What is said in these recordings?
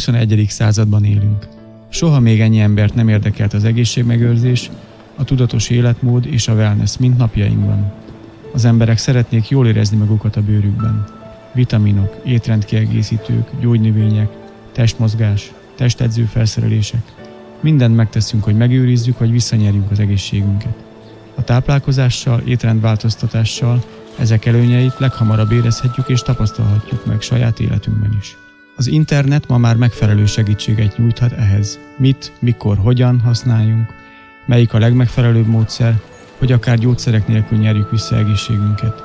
21. században élünk. Soha még ennyi embert nem érdekelt az egészségmegőrzés, a tudatos életmód és a wellness, mint napjainkban. Az emberek szeretnék jól érezni magukat a bőrükben. Vitaminok, étrendkiegészítők, gyógynövények, testmozgás, testedző felszerelések. Mindent megteszünk, hogy megőrizzük vagy visszanyerjük az egészségünket. A táplálkozással, étrendváltoztatással ezek előnyeit leghamarabb érezhetjük és tapasztalhatjuk meg saját életünkben is. Az internet ma már megfelelő segítséget nyújthat ehhez. Mit, mikor, hogyan használjunk, melyik a legmegfelelőbb módszer, hogy akár gyógyszerek nélkül nyerjük vissza egészségünket.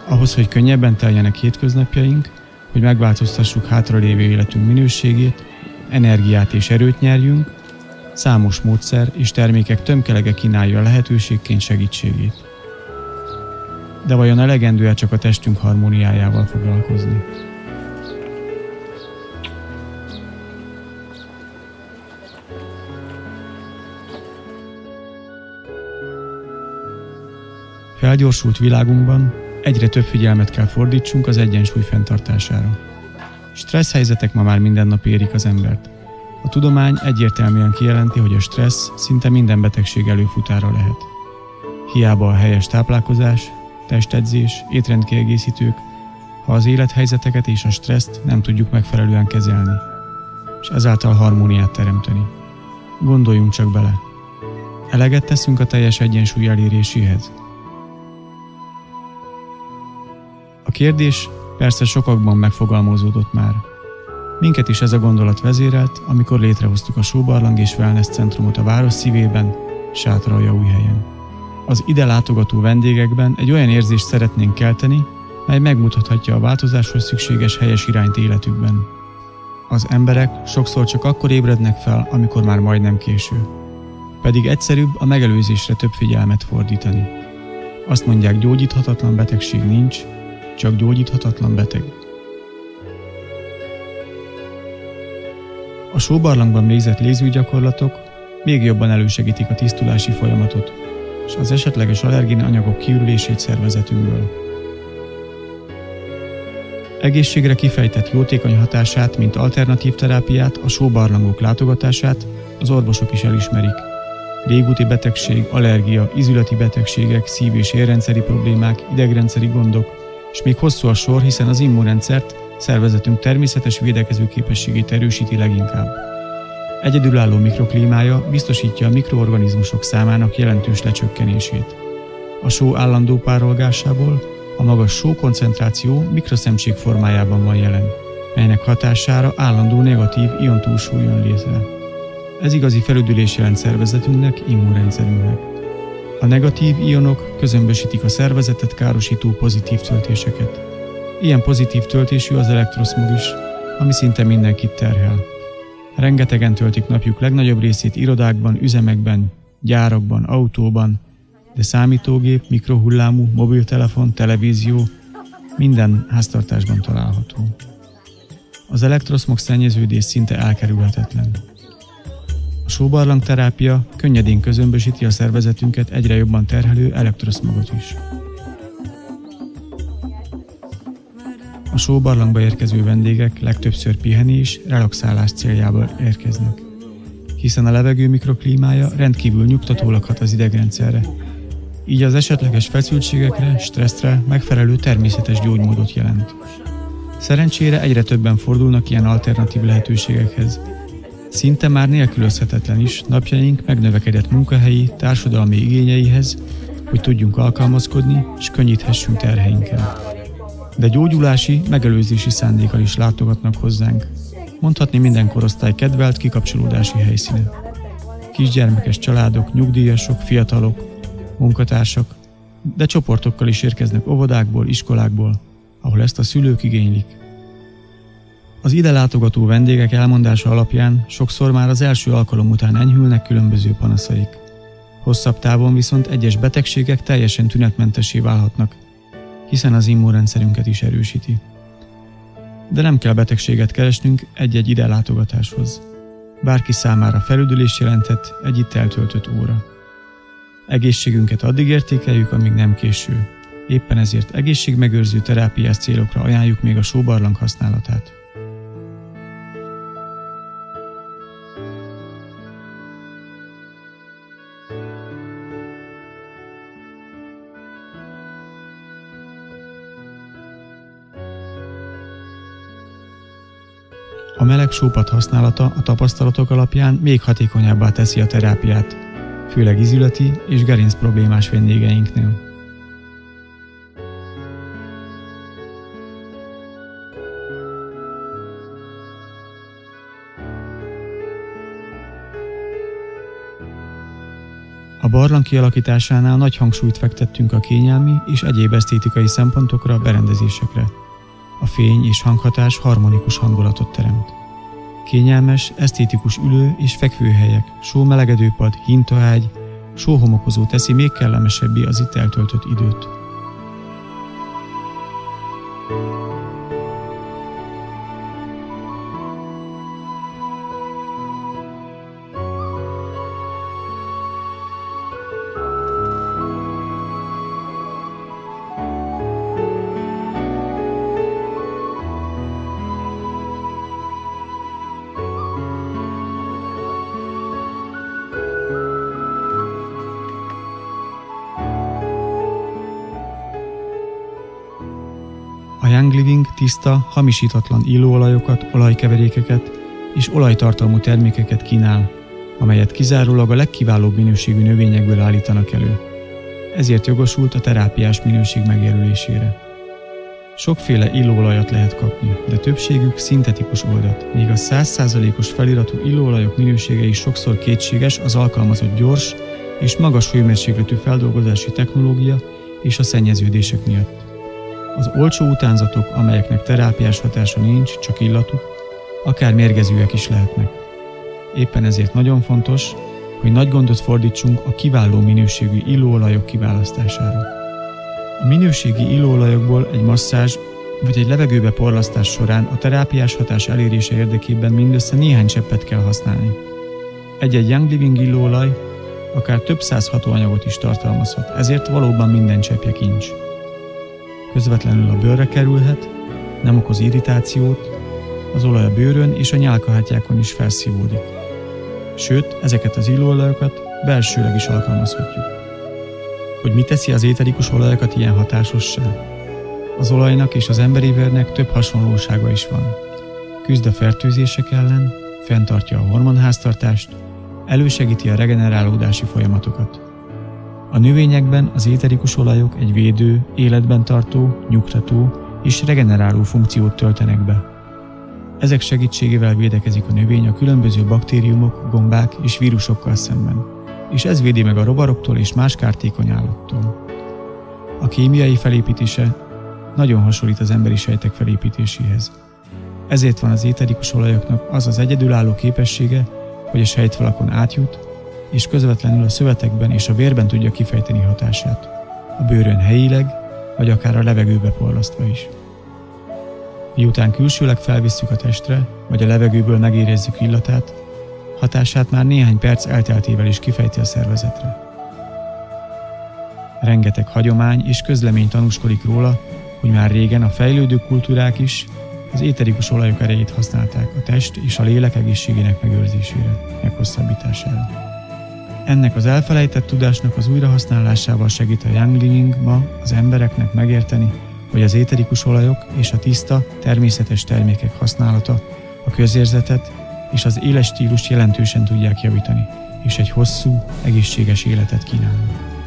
Ahhoz, hogy könnyebben teljenek hétköznapjaink, hogy megváltoztassuk hátralévő életünk minőségét, energiát és erőt nyerjünk, számos módszer és termékek tömkelege kínálja a lehetőségként segítségét. De vajon elegendő-e csak a testünk harmóniájával foglalkozni? Felgyorsult világunkban egyre több figyelmet kell fordítsunk az egyensúly fenntartására. Stressz helyzetek ma már minden nap érik az embert. A tudomány egyértelműen kijelenti, hogy a stressz szinte minden betegség előfutára lehet. Hiába a helyes táplálkozás, testedzés, étrendkiegészítők, ha az élethelyzeteket és a stresszt nem tudjuk megfelelően kezelni, és ezáltal harmóniát teremteni. Gondoljunk csak bele. Eleget teszünk a teljes egyensúly eléréséhez? A kérdés persze sokakban megfogalmazódott már. Minket is ez a gondolat vezérelt, amikor létrehoztuk a Sóbarlang és Wellness Centrumot a város szívében, Sátoraljaújhelyen. Az ide látogató vendégekben egy olyan érzést szeretnénk kelteni, mely megmutathatja a változáshoz szükséges helyes irányt életükben. Az emberek sokszor csak akkor ébrednek fel, amikor már majdnem késő. Pedig egyszerűbb a megelőzésre több figyelmet fordítani. Azt mondják, gyógyíthatatlan betegség nincs, csak gyógyíthatatlan beteg. A Sóbarlangban végzett lézőgyakorlatok még jobban elősegítik a tisztulási folyamatot, és az esetleges allergén anyagok kiürülését szervezetünkből. Egészségre kifejtett jótékony hatását, mint alternatív terápiát, a sóbarlangok látogatását az orvosok is elismerik. Légúti betegség, allergia, izületi betegségek, szív- és érrendszeri problémák, idegrendszeri gondok, és még hosszú a sor, hiszen az immunrendszert, szervezetünk természetes védekező képességét erősíti leginkább. Egyedülálló mikroklímája biztosítja a mikroorganizmusok számának jelentős lecsökkenését. A só állandó párolgásából a magas sókoncentráció mikroszemcsék formájában van jelen, melynek hatására állandó negatív iontúlsúly jön létre. Ez igazi felüdülés jelent szervezetünknek, immunrendszerünknek. A negatív ionok közömbösítik a szervezetet károsító pozitív töltéseket. Ilyen pozitív töltésű az elektroszmog is, ami szinte mindenkit terhel. Rengetegen töltik napjuk legnagyobb részét irodákban, üzemekben, gyárakban, autóban, de számítógép, mikrohullámú, mobiltelefon, televízió minden háztartásban található. Az elektroszmog szennyeződés szinte elkerülhetetlen. A sóbarlang terápia könnyedén közömbösíti a szervezetünket egyre jobban terhelő elektroszmogot is. A sóbarlangba érkező vendégek legtöbbször pihenés, relaxálás céljából érkeznek, hiszen a levegő mikroklímája rendkívül nyugtatólag hat az idegrendszerre, így az esetleges feszültségekre, stresszre megfelelő természetes gyógymódot jelent. Szerencsére egyre többen fordulnak ilyen alternatív lehetőségekhez. Szinte már nélkülözhetetlen is napjaink megnövekedett munkahelyi, társadalmi igényeihez, hogy tudjunk alkalmazkodni és könnyíthessünk terheinken. De gyógyulási, megelőzési szándékkal is látogatnak hozzánk. Mondhatni minden korosztály kedvelt kikapcsolódási helyszíne. Kisgyermekes családok, nyugdíjasok, fiatalok, munkatársak, de csoportokkal is érkeznek óvodákból, iskolákból, ahol ezt a szülők igénylik. Az ide látogató vendégek elmondása alapján sokszor már az első alkalom után enyhülnek különböző panaszaik. Hosszabb távon viszont egyes betegségek teljesen tünetmentessé válhatnak, hiszen az immunrendszerünket is erősíti. De nem kell betegséget keresnünk egy-egy ide látogatáshoz. Bárki számára felüdülés jelenthet egy itt eltöltött óra. Egészségünket addig értékeljük, amíg nem késő. Éppen ezért egészségmegőrző terápiás célokra ajánljuk még a sóbarlang használatát. A meleg sópad használata a tapasztalatok alapján még hatékonyabbá teszi a terápiát, főleg izületi és gerinc problémás vendégeinknél. A barlang kialakításánál nagy hangsúlyt fektettünk a kényelmi és egyéb esztétikai szempontokra, berendezésekre. A fény és hanghatás harmonikus hangulatot teremt. Kényelmes, esztétikus ülő- és fekvőhelyek, sómelegedőpad, hintaágy, sóhomokozó teszi még kellemesebbé az itt eltöltött időt. A Young Living tiszta, hamisítatlan illóolajokat, olajkeverékeket és olajtartalmú termékeket kínál, amelyet kizárólag a legkiválóbb minőségű növényekből állítanak elő. Ezért jogosult a terápiás minőség megjelölésére. Sokféle illóolajat lehet kapni, de többségük szintetikus oldat, míg a 100%-os feliratú illóolajok minősége is sokszor kétséges az alkalmazott gyors és magas hőmérsékletű feldolgozási technológia és a szennyeződések miatt. Az olcsó utánzatok, amelyeknek terápiás hatása nincs, csak illatuk, akár mérgezőek is lehetnek. Éppen ezért nagyon fontos, hogy nagy gondot fordítsunk a kiváló minőségű illóolajok kiválasztására. A minőségi illóolajokból egy masszázs vagy egy levegőbe porlasztás során a terápiás hatás elérése érdekében mindössze néhány cseppet kell használni. Egy-egy Young Living illóolaj akár több száz hatóanyagot is tartalmazhat, ezért valóban minden cseppje kincs. Közvetlenül a bőrre kerülhet, nem okoz irritációt, az olaj a bőrön és a nyálkahártyákon is felszívódik. Sőt, ezeket az illóolajokat belsőleg is alkalmazhatjuk. Hogy mi teszi az éterikus olajokat ilyen hatásossá? Az olajnak és az emberi vérnek több hasonlósága is van. Küzd a fertőzések ellen, fenntartja a hormonháztartást, elősegíti a regenerálódási folyamatokat. A növényekben az éterikus olajok egy védő, életben tartó, nyugtató és regeneráló funkciót töltenek be. Ezek segítségével védekezik a növény a különböző baktériumok, gombák és vírusokkal szemben, és ez védi meg a rovaroktól és más kártékony állattól. A kémiai felépítése nagyon hasonlít az emberi sejtek felépítéséhez. Ezért van az éterikus olajoknak az az egyedülálló képessége, hogy a sejtfalakon átjut, és közvetlenül a szövetekben és a vérben tudja kifejteni hatását, a bőrön helyileg, vagy akár a levegőbe porlasztva is. Miután külsőleg felvisszük a testre, vagy a levegőből megérezzük illatát, hatását már néhány perc elteltével is kifejti a szervezetre. Rengeteg hagyomány és közlemény tanúskodik róla, hogy már régen a fejlődő kultúrák is az éterikus olajok erejét használták a test és a lélek egészségének megőrzésére, meghosszabbítására. Ennek az elfelejtett tudásnak az újrahasználásával segít a Young Living ma az embereknek megérteni, hogy az éterikus olajok és a tiszta, természetes termékek használata a közérzetet és az életstílust jelentősen tudják javítani, és egy hosszú, egészséges életet kínálnak.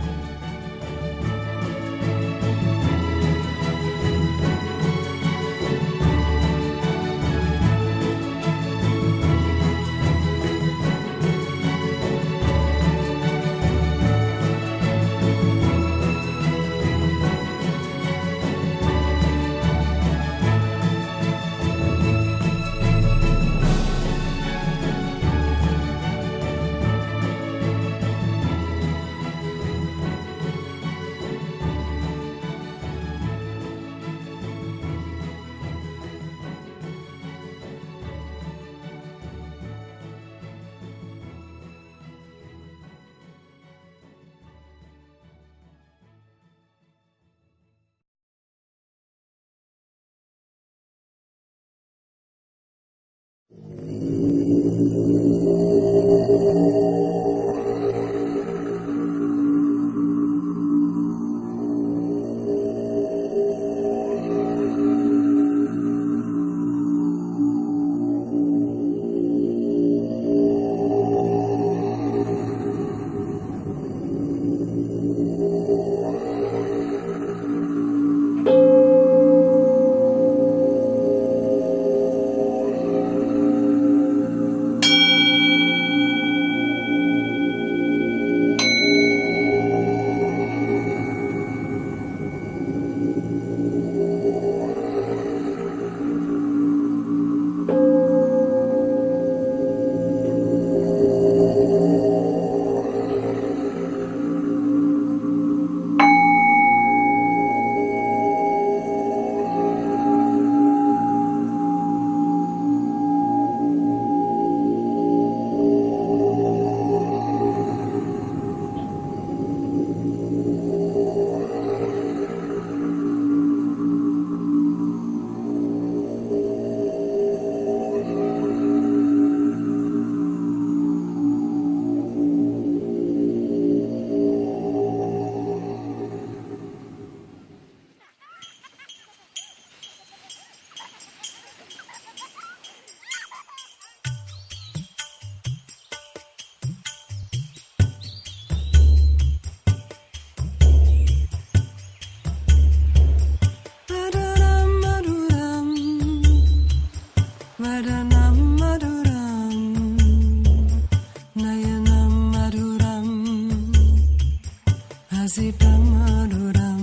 Rasitam maduram,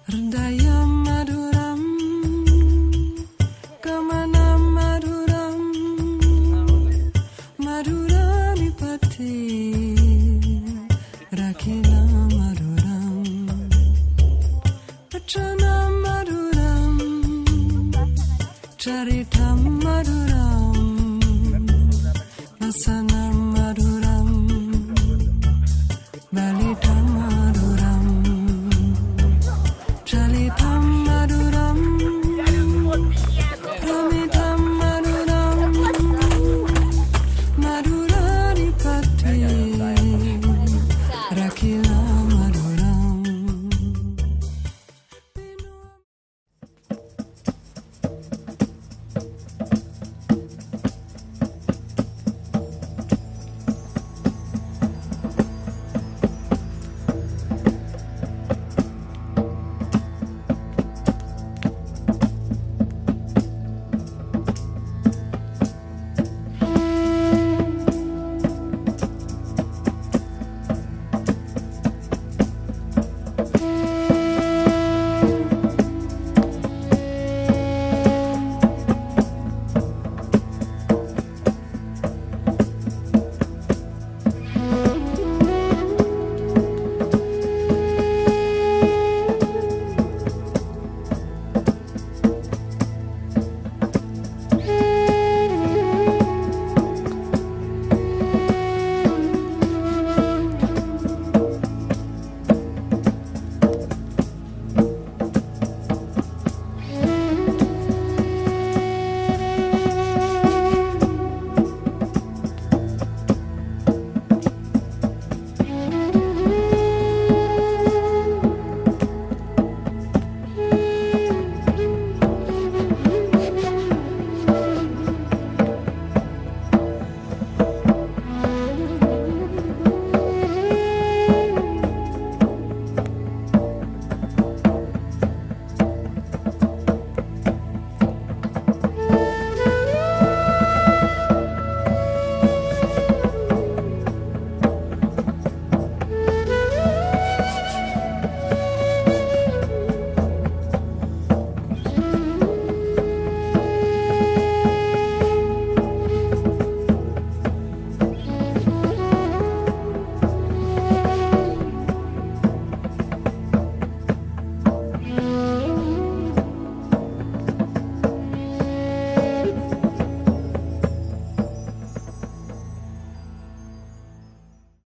hridayam maduram, gamanam maduram, madurani pati, rakinam.